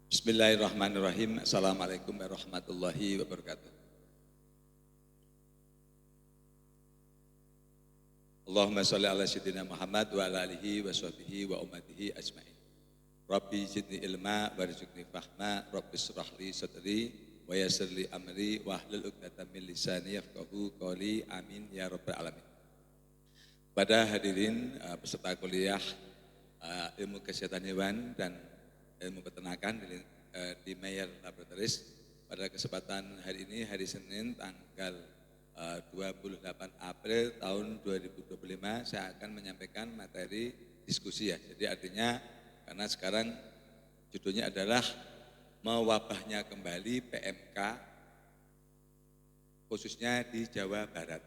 Bismillahirrahmanirrahim. Assalamualaikum warahmatullahi wabarakatuh. Allahumma sholli ala sayyidina Muhammad wa ala alihi wa sahbihi wa ummatihi ajmain. Rabbi zidni ilma warzuqni fahma, Rabbi shrah li sadri wa yassir li amri wa hlul 'uqdatam min lisani yafqahu qawli. Amin ya rabbal alamin. Pada hadirin peserta kuliah ilmu kesehatan hewan dan ilmu peternakan di Mayer Laboratories, pada kesempatan hari ini, hari Senin tanggal 28 April tahun 2025, saya akan menyampaikan materi diskusi ya. Jadi artinya karena sekarang judulnya adalah mewabahnya kembali PMK khususnya di Jawa Barat.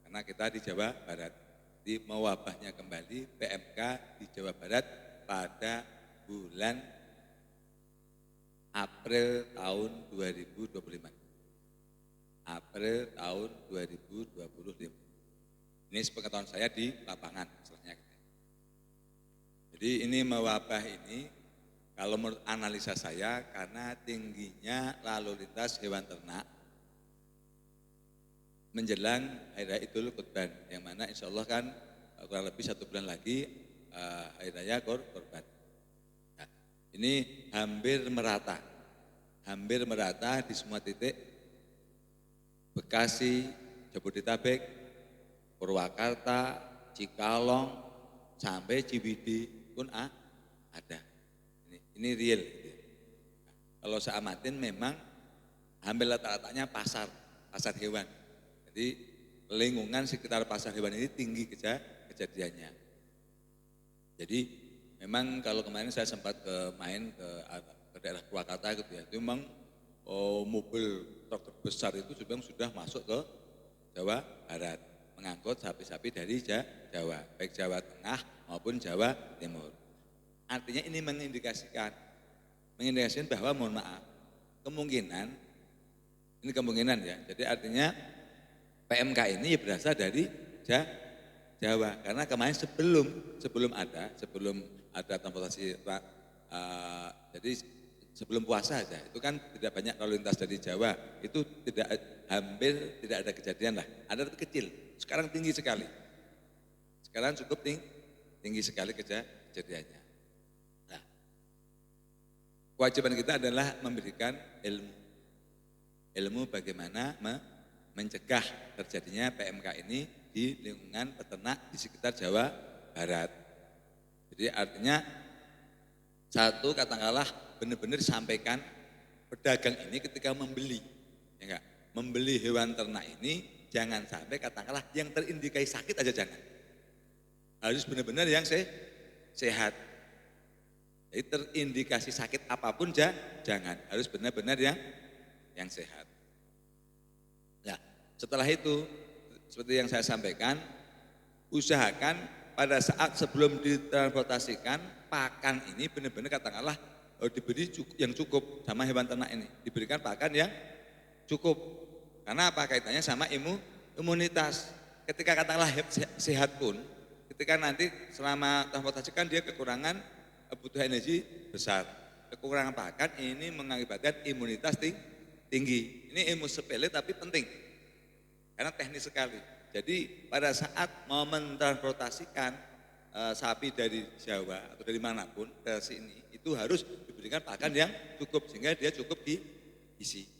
Karena kita di Jawa Barat, jadi mewabahnya kembali PMK di Jawa Barat pada bulan April tahun 2025. April tahun 2025. Ini sepengetahuan saya di lapangan. Jadi ini mewabah ini, kalau menurut analisa saya, karena tingginya lalu lintas hewan ternak menjelang Hari Raya Idul Kurban, yang mana insya Allah kan kurang lebih 1 bulan lagi Hari Raya Kurban. Nah, ini hampir merata di semua titik, Bekasi, Jabodetabek, Purwakarta, Cikalong, sampai Ciwidey pun ada. Ini real. Nah, kalau saya amatin memang hampir rata-ratanya pasar hewan. Jadi lingkungan sekitar pasar hewan ini tinggi kejadiannya. Jadi memang kalau kemarin saya sempat main ke daerah Purwakarta gitu ya, itu memang mobil truk besar itu sudah masuk ke Jawa Barat, mengangkut sapi-sapi dari Jawa, baik Jawa Tengah maupun Jawa Timur. Artinya ini mengindikasikan bahwa mohon maaf, kemungkinan ya, jadi artinya PMK ini berasal dari Jawa, karena kemarin sebelum ada transportasi, jadi sebelum puasa aja, itu kan tidak banyak lalu lintas dari Jawa, itu hampir tidak ada kejadian lah, ada tapi kecil, sekarang tinggi sekali, sekarang cukup tinggi sekali kejadiannya. Nah, kewajiban kita adalah memberikan ilmu bagaimana mencegah terjadinya PMK ini di lingkungan peternak di sekitar Jawa Barat. Jadi artinya satu, katakanlah benar-benar sampaikan pedagang ini ketika membeli, ya enggak, membeli hewan ternak ini jangan sampai katakanlah yang terindikasi sakit aja jangan. Harus benar-benar yang sehat. Jadi terindikasi sakit apapun jangan, harus benar-benar yang sehat. Nah, setelah itu seperti yang saya sampaikan, usahakan pada saat sebelum ditransportasikan pakan ini benar-benar katakanlah diberi yang cukup sama hewan ternak ini, diberikan pakan yang cukup. Karena apa? Kaitannya sama imunitas. Ketika katakanlah sehat pun, ketika nanti selama transportasikan dia kekurangan, butuh energi besar, kekurangan pakan ini mengakibatkan imunitas tinggi. Ini ilmu sepele tapi penting, karena teknis sekali. Jadi pada saat mau mentransportasikan sapi dari Jawa atau dari manapun ke sini, itu harus diberikan pakan yang cukup sehingga dia cukup diisi.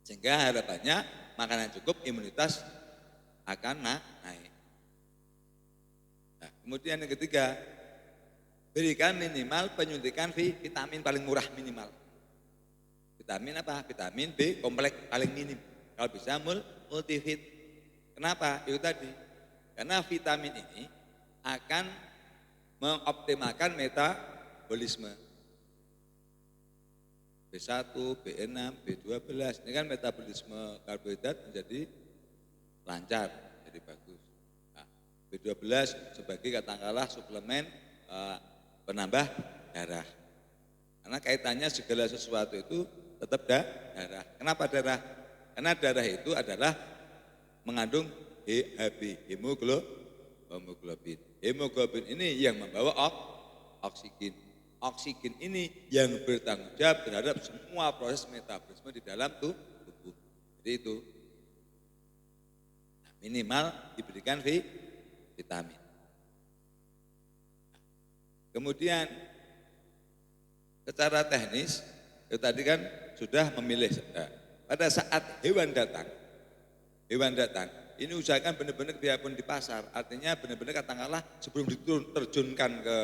Sehingga harapannya makanan cukup, imunitas akan naik. Nah, kemudian yang ketiga, berikan minimal penyuntikan vitamin paling murah minimal. Vitamin apa? Vitamin B kompleks paling minim. Kalau bisa multivit. Kenapa? Itu tadi. Karena vitamin ini akan mengoptimalkan metabolisme. B1, B6, B12, ini kan metabolisme karbohidrat menjadi lancar, jadi bagus. Nah, B12 sebagai katakanlah suplemen penambah darah. Karena kaitannya segala sesuatu itu tetap darah. Kenapa darah? Karena darah itu adalah mengandung HB, hemoglobin. Hemoglobin ini yang membawa oksigen. oksigen ini yang bertanggung jawab terhadap semua proses metabolisme di dalam tubuh. Jadi itu minimal diberikan vitamin. Kemudian secara teknis itu tadi kan sudah memilih. Pada saat hewan datang ini usahakan benar-benar biarpun di pasar, artinya benar-benar katakanlah sebelum diterjunkan ke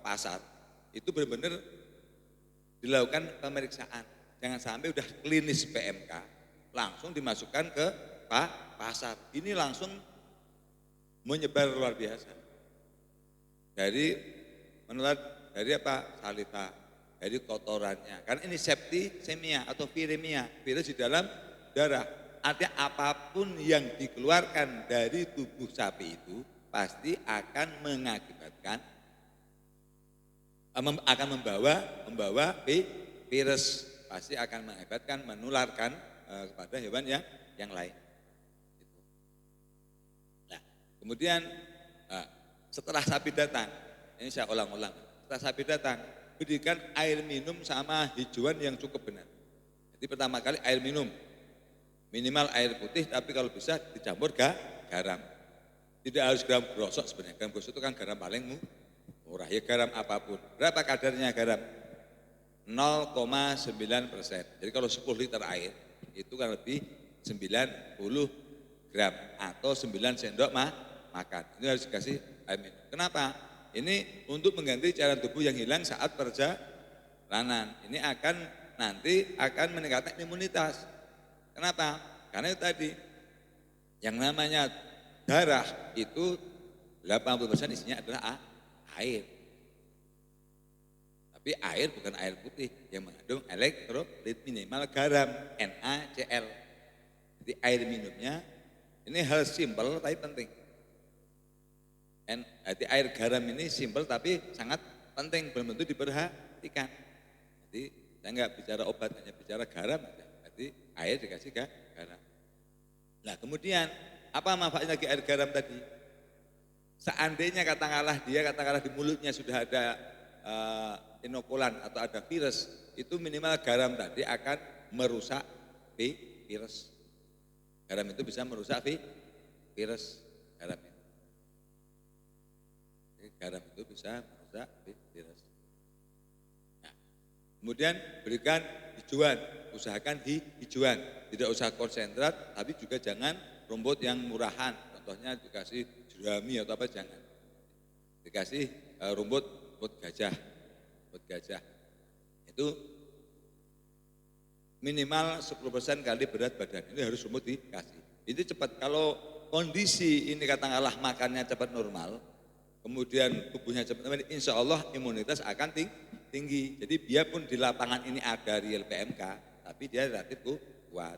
pasar, itu benar-benar dilakukan pemeriksaan. Jangan sampai udah klinis PMK langsung dimasukkan ke pasar. Ini langsung menyebar luar biasa. Menular dari salita, dari kotorannya. Karena ini septisemia atau viremia, virus di dalam darah. Artinya apapun yang dikeluarkan dari tubuh sapi itu pasti akan mengakibatkan akan membawa virus, pasti akan mengakibatkan menularkan kepada hewan yang lain. Nah, kemudian setelah sapi datang, ini saya ulang-ulang. Setelah sapi datang, berikan air minum sama hijauan yang cukup benar. Jadi pertama kali air minum, minimal air putih, tapi kalau bisa dicampur garam. Tidak harus garam grosok sebenarnya. Garam grosok itu kan garam paling murah. Ya garam apapun. Berapa kadarnya garam? 0,9%. Jadi kalau 10 liter air itu kan lebih 90 gram atau 9 sendok makan. Ini harus dikasih air minum. Kenapa? Ini untuk mengganti cairan tubuh yang hilang saat perjalanan. Ini nanti akan meningkatkan imunitas. Kenapa? Karena itu tadi yang namanya darah itu 80% isinya adalah air. Tapi air bukan air putih yang mengandung elektrolit minimal garam NaCl. Jadi air minumnya ini hal simpel tapi penting. Jadi air garam ini simpel tapi sangat penting, belum tentu diperhatikan. Jadi saya nggak bicara obat, hanya bicara garam aja. Jadi air dikasih garam. Nah kemudian apa manfaatnya lagi air garam tadi? Seandainya katakanlah di mulutnya sudah ada inokulan atau ada virus, itu minimal garam tadi akan merusak virus. Garam itu bisa merusak virus. Garam itu bisa merusak virus. Nah, kemudian berikan hijauan, usahakan hijauan, tidak usah konsentrat, tapi juga jangan rumput yang murahan. Contohnya dikasih jerami atau apa jangan. Dikasih rumput gajah. Itu minimal 10% kali berat badan. Ini harus rumput dikasih. Itu cepat. Kalau kondisi ini katakanlah makannya cepat normal, kemudian tubuhnya cepat, insya Allah imunitas akan tinggi. Jadi biarpun di lapangan ini ada real PMK, tapi dia relatif kuat.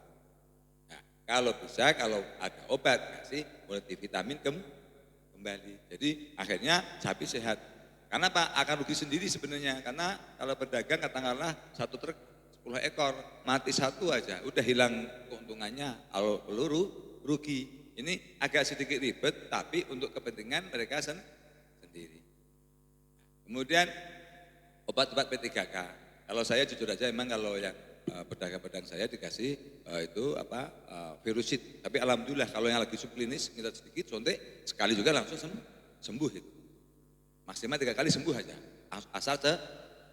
Nah, kalau bisa, kalau ada obat, kasih multivitamin kembali. Jadi akhirnya sapi sehat. Karena Pak akan rugi sendiri sebenarnya. Karena kalau pedagang katakanlah satu truk 10 ekor, mati satu aja, udah hilang keuntungannya. Kalau peluru rugi. Ini agak sedikit ribet, tapi untuk kepentingan mereka sendiri. Kemudian obat-obat P3K. Kalau saya jujur aja memang kalau yang pedagang-pedagang saya dikasih virusid. Tapi alhamdulillah kalau yang lagi subklinis kita sedikit suntik sekali juga langsung sembuh itu. Maksimal 3 kali sembuh aja. Asal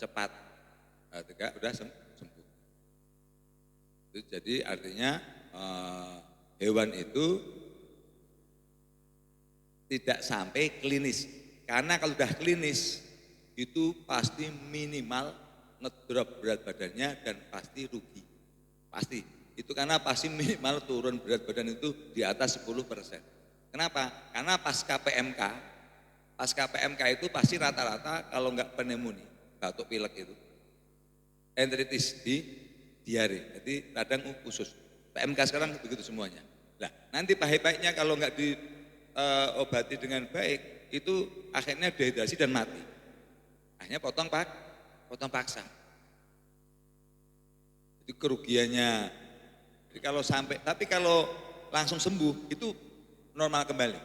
cepat. 3 udah sembuh. Itu jadi artinya hewan itu tidak sampai klinis. Karena kalau sudah klinis itu pasti minimal ngedrop berat badannya dan pasti rugi. Pasti. Itu karena pasti minimal turun berat badan itu di atas 10%. Kenapa? Karena pasca PMK itu pasti rata-rata kalau enggak pneumonia, batuk pilek itu, enteritis di diare, jadi radang usus. PMK sekarang begitu semuanya. Nah, nanti pahit-pahitnya kalau enggak diobati dengan baik, itu akhirnya dehidrasi dan mati. Akhirnya potong paksa. Jadi kerugiannya. Jadi tapi kalau langsung sembuh itu normal kembali.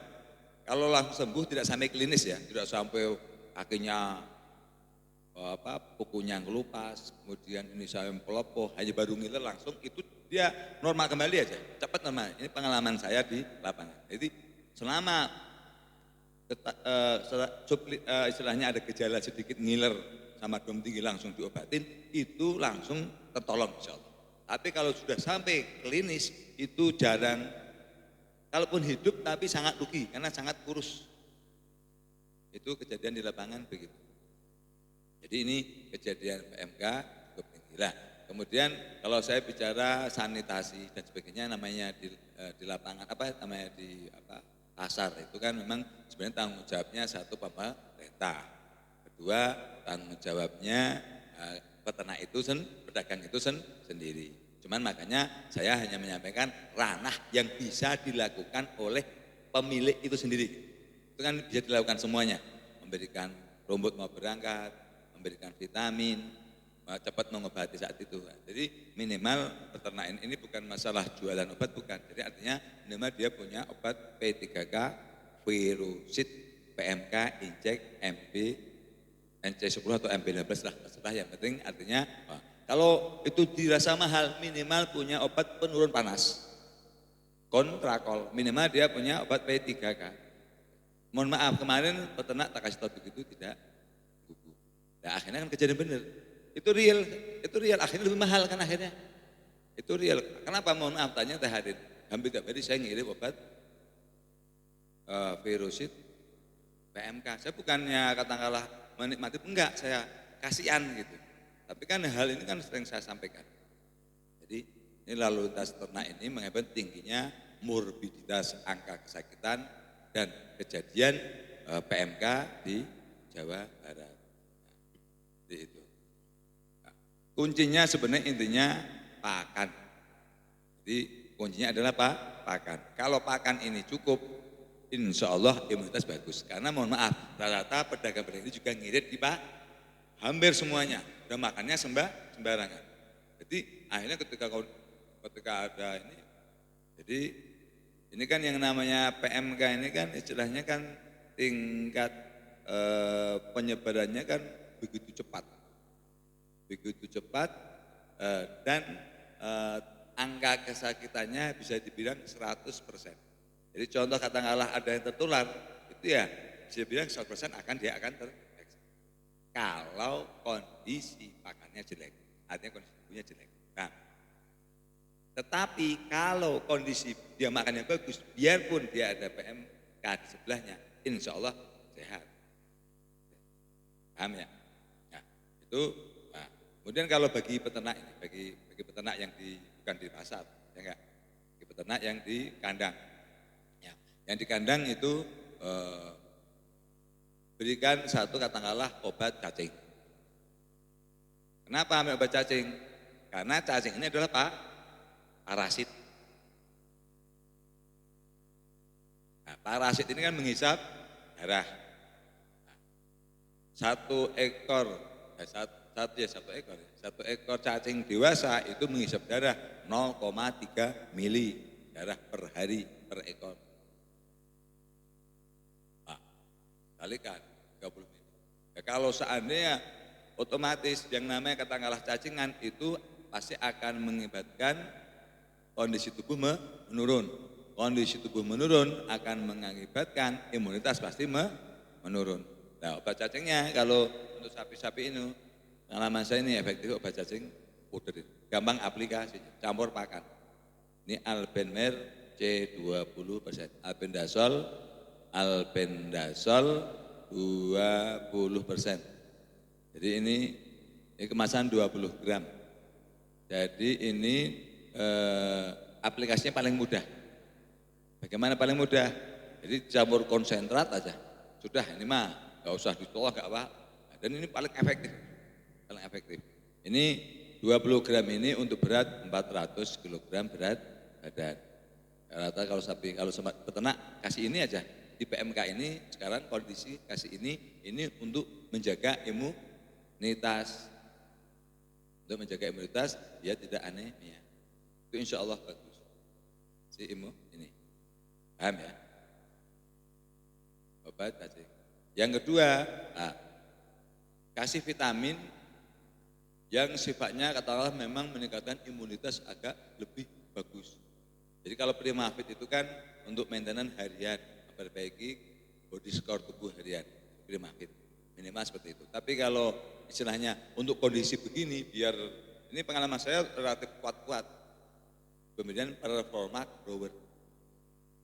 Kalau langsung sembuh tidak sampai klinis ya, tidak sampai kakinya pukunya ngelupas, kemudian ini saya pelopoh, hanya baru ngiler langsung itu dia normal kembali aja, cepat normal. Ini pengalaman saya di lapangan. Jadi selama istilahnya ada gejala sedikit ngiler sama demam tinggi langsung diobatin, itu langsung tertolong insya Allah. Tapi kalau sudah sampai klinis itu jarang, kalaupun hidup tapi sangat rugi karena sangat kurus. Itu kejadian di lapangan begitu. Jadi ini kejadian PMK cukup tinggi. Lah, kemudian kalau saya bicara sanitasi dan sebagainya namanya di lapangan di pasar itu kan memang sebenarnya tanggung jawabnya satu pemerintah. Kedua, tanggung jawabnya peternak itu pedagang itu sendiri. Cuman makanya saya hanya menyampaikan ranah yang bisa dilakukan oleh pemilik itu sendiri. Itu kan bisa dilakukan semuanya, memberikan rumput mau berangkat, memberikan vitamin, cepat mengobati saat itu. Jadi minimal peternak ini bukan masalah jualan obat, bukan. Jadi artinya minimal dia punya obat P3K, Virusid, PMK, Injek, MB, NC10 atau MB12 lah, terserah. Yang penting artinya kalau itu dirasa mahal, minimal punya obat penurun panas, kontrakol, minimal dia punya obat P3K. Mohon maaf kemarin peternak tak kasih tahu begitu tidak gugup. Nah akhirnya kan kejadian benar. Itu real, akhirnya lebih mahal kan akhirnya. Itu real. Kenapa? Mohon maaf tanya Teh Hadin. Hampir tiap hari saya ngirim obat Virusid, PMK. Saya bukannya katakanlah menikmati, enggak, saya kasihan gitu. Tapi kan hal ini kan sering saya sampaikan. Jadi ini lalu lintas ternak ini mengakibatkan tingginya morbiditas angka kesakitan dan kejadian PMK di Jawa Barat. Nah, itu. Nah, kuncinya sebenarnya intinya pakan. Jadi kuncinya adalah pakan. Kalau pakan ini cukup, insya Allah imunitas bagus. Karena mohon maaf, rata-rata pedagang-pedagang ini juga ngirit di hampir semuanya. Udah makannya sembarangan. Jadi akhirnya ketika ada ini, jadi ini kan yang namanya PMK ini kan istilahnya kan tingkat penyebarannya kan begitu cepat dan angka kesakitannya bisa dibilang 100%. Jadi contoh katakanlah ada yang tertular, itu ya bisa bilang 100% dia akan terinfeksi. Kalau kondisi pakannya jelek, artinya kondisi tubuhnya jelek. Nah, tetapi kalau kondisi dia makannya bagus, biarpun dia ada PMK di sebelahnya, insya Allah sehat. Paham ya? Nah, itu. Nah, kemudian kalau bagi peternak ini, bagi peternak yang bukan di pasar, ya enggak, bagi peternak yang di kandang, ya, yang di kandang itu berikan satu katakanlah obat cacing. Kenapa ambil obat cacing? Karena cacing ini adalah parasit. Nah, parasit ini kan menghisap darah. Nah, satu ekor cacing dewasa itu menghisap darah 0,3 mili darah per hari per ekor. Nah, kalikan 30 mili. Ya, kalau seandainya otomatis yang namanya katakanlah cacingan itu pasti akan mengakibatkan kondisi tubuh menurun. Kondisi tubuh menurun akan mengakibatkan imunitas pasti menurun. Nah, obat cacingnya kalau untuk sapi-sapi ini, pengalaman saya ini efektif obat cacing powder. Gampang aplikasinya, campur pakan. Ini Albenmer C20%, albendazol 20%. Jadi ini kemasan 20 gram. Jadi ini aplikasinya paling mudah. Bagaimana paling mudah? Jadi campur konsentrat aja. Sudah ini mah nggak usah ditolak nggak apa. Dan ini paling efektif. Paling efektif. Ini 20 gram ini untuk berat 400 kg berat badan. Rata kalau peternak kasih ini aja. Di PMK ini sekarang kondisi kasih ini untuk menjaga imunitas. Untuk menjaga imunitas dia tidak anemia. Itu insya Allah bagus. Si ini. Paham ya? Obat cacing. Yang kedua, kasih vitamin yang sifatnya katakanlah memang meningkatkan imunitas agak lebih bagus. Jadi kalau Primavit itu kan untuk maintenance harian, memperbaiki body score tubuh harian, Primavit minimal seperti itu. Tapi kalau istilahnya untuk kondisi begini, biar ini pengalaman saya relatif kuat-kuat, kemudian performa grower,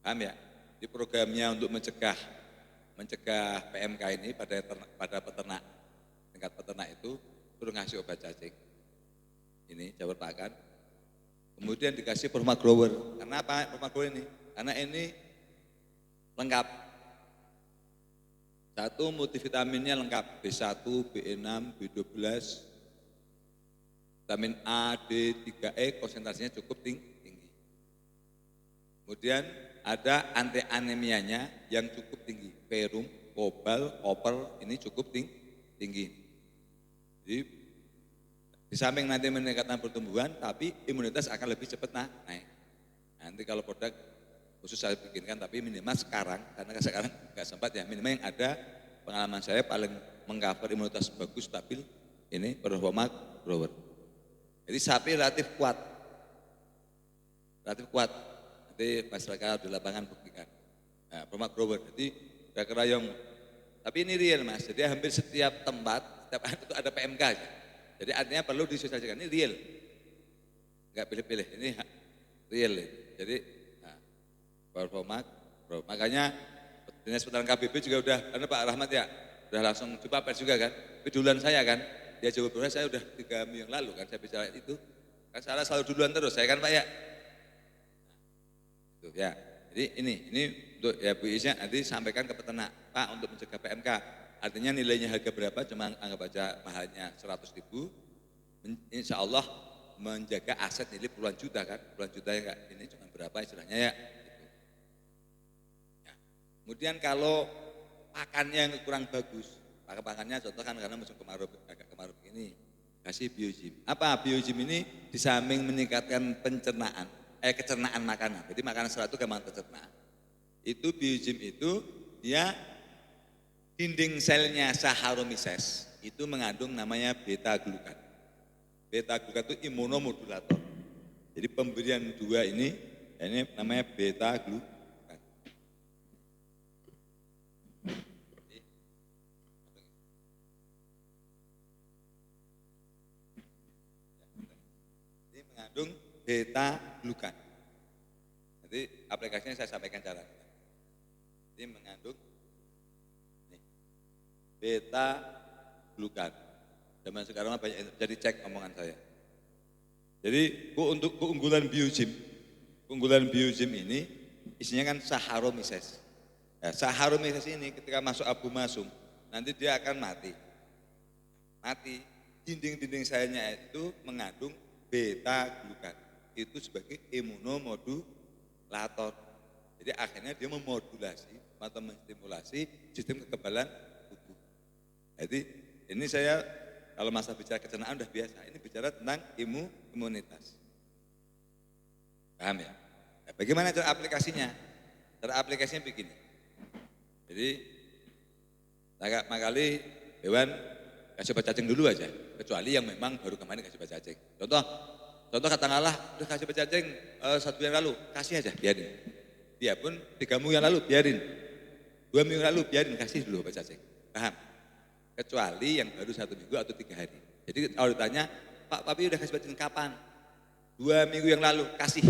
paham ya? Di programnya untuk mencegah PMK ini pada peternak, tingkat peternak itu suruh ngasih obat cacing, ini Jawa Pakan. Kemudian dikasih performa grower. Karena apa performa grower ini? Karena ini lengkap. Satu, multivitaminnya lengkap, B1, B6, B12, vitamin A, D, 3E, konsentrasinya cukup tinggi. Kemudian ada anti anemianya yang cukup tinggi, ferrum, kobal, koper, ini cukup tinggi. Jadi di samping nanti meningkatkan pertumbuhan, tapi imunitas akan lebih cepat naik. Nanti kalau produk khusus saya bikinkan, tapi minimal sekarang, karena sekarang nggak sempat ya, minimal yang ada pengalaman saya paling mengcover imunitas bagus, stabil, ini performa grower. Jadi sapi relatif kuat. Nanti masyarakat di lapangan buktikan. Nah, performa grower, jadi kira-kira yang, tapi ini real Mas, jadi hampir setiap tempat, setiap itu ada PMK aja. Jadi artinya perlu disosialisasikan, ini real, nggak pilih-pilih, ini real. Jadi performa, makanya Dinas Pertanian KBP juga udah, karena Pak Rahmat ya, udah langsung coba pers juga kan, tapi duluan saya kan, dia jawab duluan, saya udah 3 minggu yang lalu kan, saya bicara itu, kan saya selalu duluan terus, saya kan Pak ya. Tuh, ya, jadi ini untuk ya Bu Isya nanti sampaikan ke peternak, Pak untuk mencegah PMK, artinya nilainya harga berapa, cuma anggap aja mahalnya 100.000, insya Allah menjaga aset nilai puluhan juta kan, puluhan juta ya enggak, ini cuma berapa istilahnya ya. Kemudian kalau pakannya yang kurang bagus, pakannya contoh kan karena musim kemarau, agak kemarau ini, kasih biogym. Apa biogym ini? Di samping meningkatkan kecernaan makanan. Jadi makanan serat itu gampang tercerna. Itu biogym itu dia dinding selnya Saccharomyces itu mengandung namanya beta glukan. Beta glukan itu imunomodulator. Jadi pemberian dua ini namanya beta glukan. Mengandung beta glukan. Jadi aplikasinya saya sampaikan cara. Jadi mengandung beta glukan. Zaman sekarang banyak jadi cek omongan saya. Jadi untuk keunggulan biogym ini isinya kan Saccharomyces. Ya, Saccharomyces ini ketika masuk abu masum nanti dia akan mati. Dinding-dinding sayanya itu mengandung beta glukan, itu sebagai imunomodulator. Jadi akhirnya dia memodulasi atau menstimulasi sistem kekebalan tubuh. Jadi ini saya kalau masa bicara kecernaan udah biasa, ini bicara tentang imunitas. Paham ya? Nah, bagaimana cara aplikasinya? Cara aplikasinya begini. Jadi makali hewan kasih obat cacing dulu aja, kecuali yang memang baru kemarin kasih obat cacing. Contoh katakanlah udah kasih obat cacing 1 bulan lalu, kasih aja, biarin. Dia pun 3 minggu yang lalu biarin, 2 minggu lalu biarin, kasih dulu obat cacing. Paham? Kecuali yang baru 1 minggu atau 3 hari. Jadi kalau ditanya, Pak Papi udah kasih obat cacing kapan? 2 minggu yang lalu, kasih.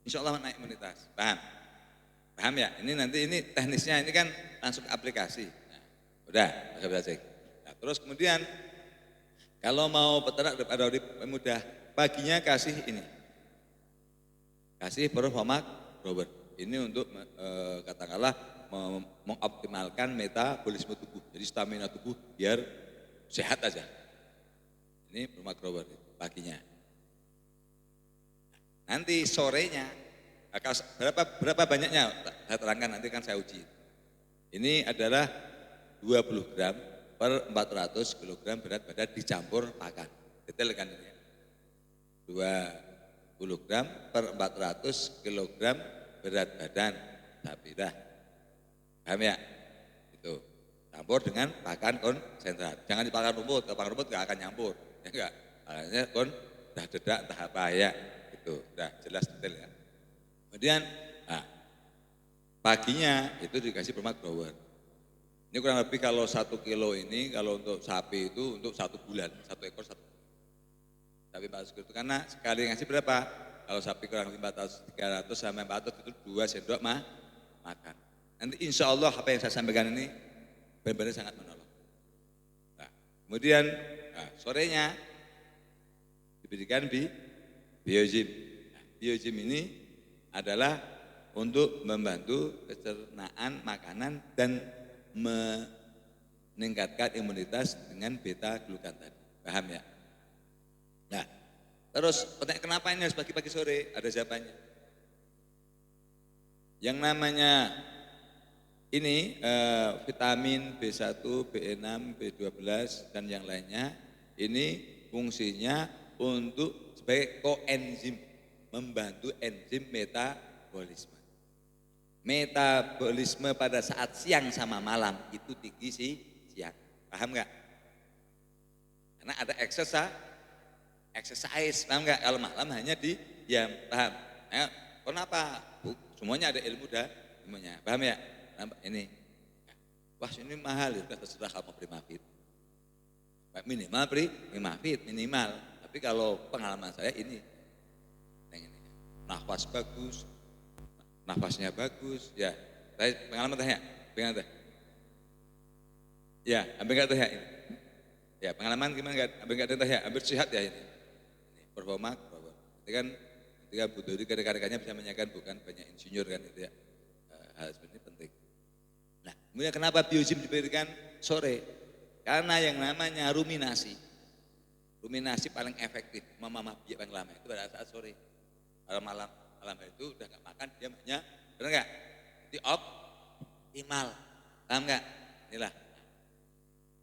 Insya Allah naik imunitas. Paham ya? Ini nanti ini teknisnya ini kan langsung ke aplikasi. Nah, udah kasih obat cacing. Terus kemudian kalau mau peternak ada mudah, paginya kasih ini, kasih performa grower. Ini untuk katakanlah mengoptimalkan metabolisme tubuh, jadi stamina tubuh biar sehat aja. Ini performa grower paginya. Nanti sorenya berapa banyaknya? Saya terangkan nanti kan saya uji. Ini adalah 20 gram per 400 kg berat badan dicampur pakan. Detail kan ini ya. 20 gram per 400 kg berat badan sapi dah. Paham ya? Itu. campur dengan pakan konsentrat. Jangan dipakan rumput, kalau pakan rumput nggak akan nyampur, ya enggak. Makanya dah dedak entah apa ya, itu udah jelas detail ya. Kemudian nah, paginya itu dikasih permak grower. Ini kurang lebih kalau 1 kilo ini kalau untuk sapi itu untuk 1 bulan, 1 ekor 1 bulan. Sapi 400 kilo itu karena sekali ngasih berapa? Kalau sapi kurang lebih 400, 300 sampai 400 itu 2 sendok makan. Nanti insya Allah apa yang saya sampaikan ini benar-benar sangat menolong. Nah, kemudian sorenya diberikan biogym. Nah, biogym ini adalah untuk membantu pencernaan makanan dan meningkatkan imunitas dengan beta glukan tadi. Paham ya? Nah, terus kenapa ini harus pagi-pagi sore? Ada jawabannya. Yang namanya ini vitamin B1, B6, B12 dan yang lainnya ini fungsinya untuk sebagai koenzim, membantu enzim metabolisme. Metabolisme pada saat siang sama malam itu tinggi sih siang. Paham nggak? Karena ada exercise, paham nggak? Kalau malam hanya diam, paham? Nah, kenapa? Semuanya ada ilmunya, paham ya? Ini, wah ini mahal, itu terserah kamu Primafit. Minimal Primafit, minimal. Tapi kalau pengalaman saya ini, nafas bagus, nafasnya bagus, ya. Saya pengalaman tanya, ya, hampir nggak tanya ini. Ya pengalaman gimana? Hampir nggak tanya, hampir sehat ya ini. Performa. Itu kan ketika Bu Dodi rekan-rekannya bisa menyanyikan bukan banyak insinyur kan itu ya. Hal seperti ini penting. Nah, kemudian kenapa biogym diberikan sore? Karena yang namanya ruminasi paling efektif, memamah biak paling lama itu pada saat sore. Kalau malam itu udah nggak makan, dia banyak, benar nggak? Jadi optimal, paham nggak? Inilah.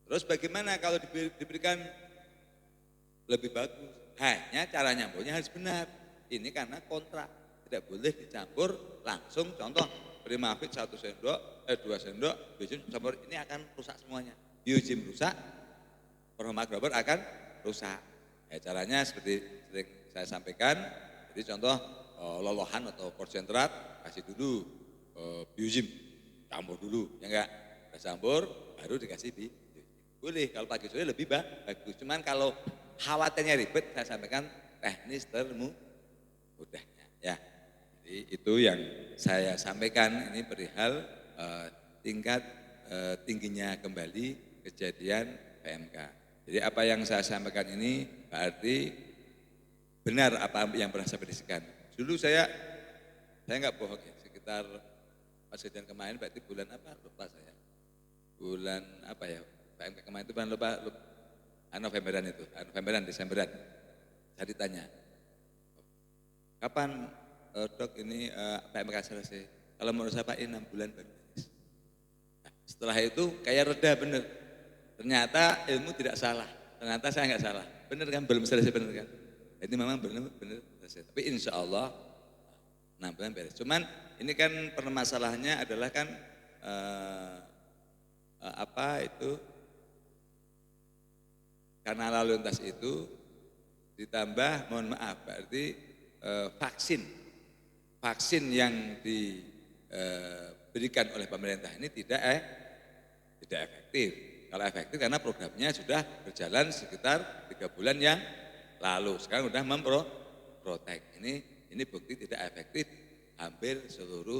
Terus bagaimana kalau diberikan lebih bagus? Hanya cara nyamburnya harus benar. Ini karena kontrak, tidak boleh dicampur langsung. Contoh Primafit 1 sendok, 2 sendok, biogym campur, ini akan rusak semuanya. Biogym rusak, Performa Grower akan rusak. Ya, caranya seperti sering saya sampaikan. Jadi contoh lolohan atau konsentrat kasih dulu biogym, campur dulu, ya enggak? Campur baru dikasih biogym. Boleh kalau pagi sore lebih bagus. Cuman kalau khawatirnya ribet, saya sampaikan teknis termudahnya. Ya, jadi itu yang saya sampaikan ini perihal tingkat tingginya kembali kejadian PMK. Jadi apa yang saya sampaikan ini berarti benar apa yang pernah saya prediksikan. Dulu saya nggak bohong ya, sekitar pas kejadian kemarin berarti bulan apa lupa saya. Bulan apa ya? PMK kemarin itu bulan lupa Novemberan itu, Novemberan, Desemberan. Saya ditanya, kapan dok ini PMK selesai? Kalau menurut saya Pak ini 6 bulan baru. Nah, setelah itu kayak reda bener. Ternyata ilmu tidak salah, ternyata saya nggak salah. Bener kan, belum selesai bener kan? Ini memang bener selesai. Tapi insya Allah 6 bulan beres. Cuman ini kan permasalahannya adalah kan karena lalu lintas itu ditambah, mohon maaf, berarti vaksin yang diberikan oleh pemerintah ini tidak efektif. Kalau efektif karena programnya sudah berjalan sekitar 3 bulan yang lalu. Sekarang sudah memprotek. Ini bukti tidak efektif hampir seluruh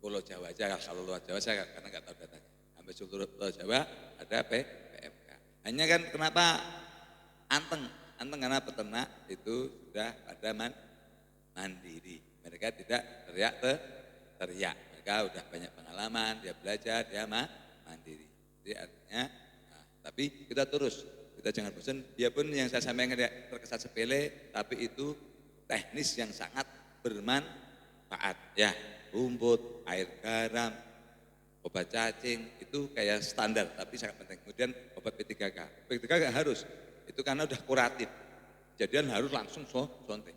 Pulau Jawa aja. Kalau luar Jawa saya karena nggak tahu datanya. Hampir seluruh Pulau Jawa ada PMK. Hanya kan kenapa anteng karena peternak itu sudah pada mandiri. Mereka tidak teriak. Mereka sudah banyak pengalaman, dia belajar, dia mandiri. Jadi artinya, tapi kita jangan bosan. Biarpun yang saya sampaikan terkesan sepele, tapi itu teknis yang sangat bermanfaat. Ya, rumput, air garam, obat cacing itu kayak standar, tapi sangat penting. Kemudian obat P3K. P3K harus, itu karena udah kuratif. Kejadian harus langsung sontek.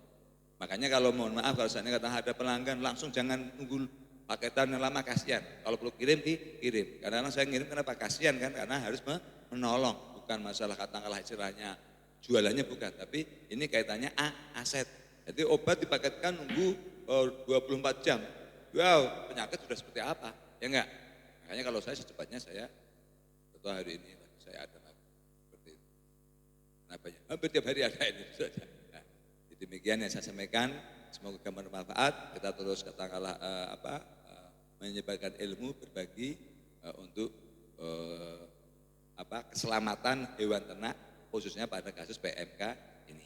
Makanya kalau mohon maaf kalau saya kata ada pelanggan langsung jangan nunggu paketan yang lama kasihan. Kalau perlu kirim, kirim. Kadang-kadang saya ngirim kenapa kasihan kan? Karena harus menolong. Bukan masalah katakanlah istilahnya jualannya bukan. Tapi ini kaitannya aset. Jadi obat dipaketkan nunggu 24 jam. Wow, penyakit sudah seperti apa? Ya enggak? Makanya kalau saya secepatnya saya tentu hari ini saya ada seperti itu. Kenapa ya? Hampir tiap hari ada ini saja. Nah, demikian yang saya sampaikan. Semoga bermanfaat. Kita terus katakanlah menyebarkan ilmu, berbagi untuk keselamatan hewan ternak khususnya pada kasus PMK ini.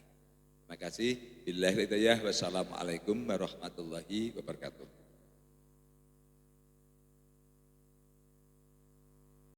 Terima kasih. Billahi hidayah. Wassalamualaikum warahmatullahi wabarakatuh.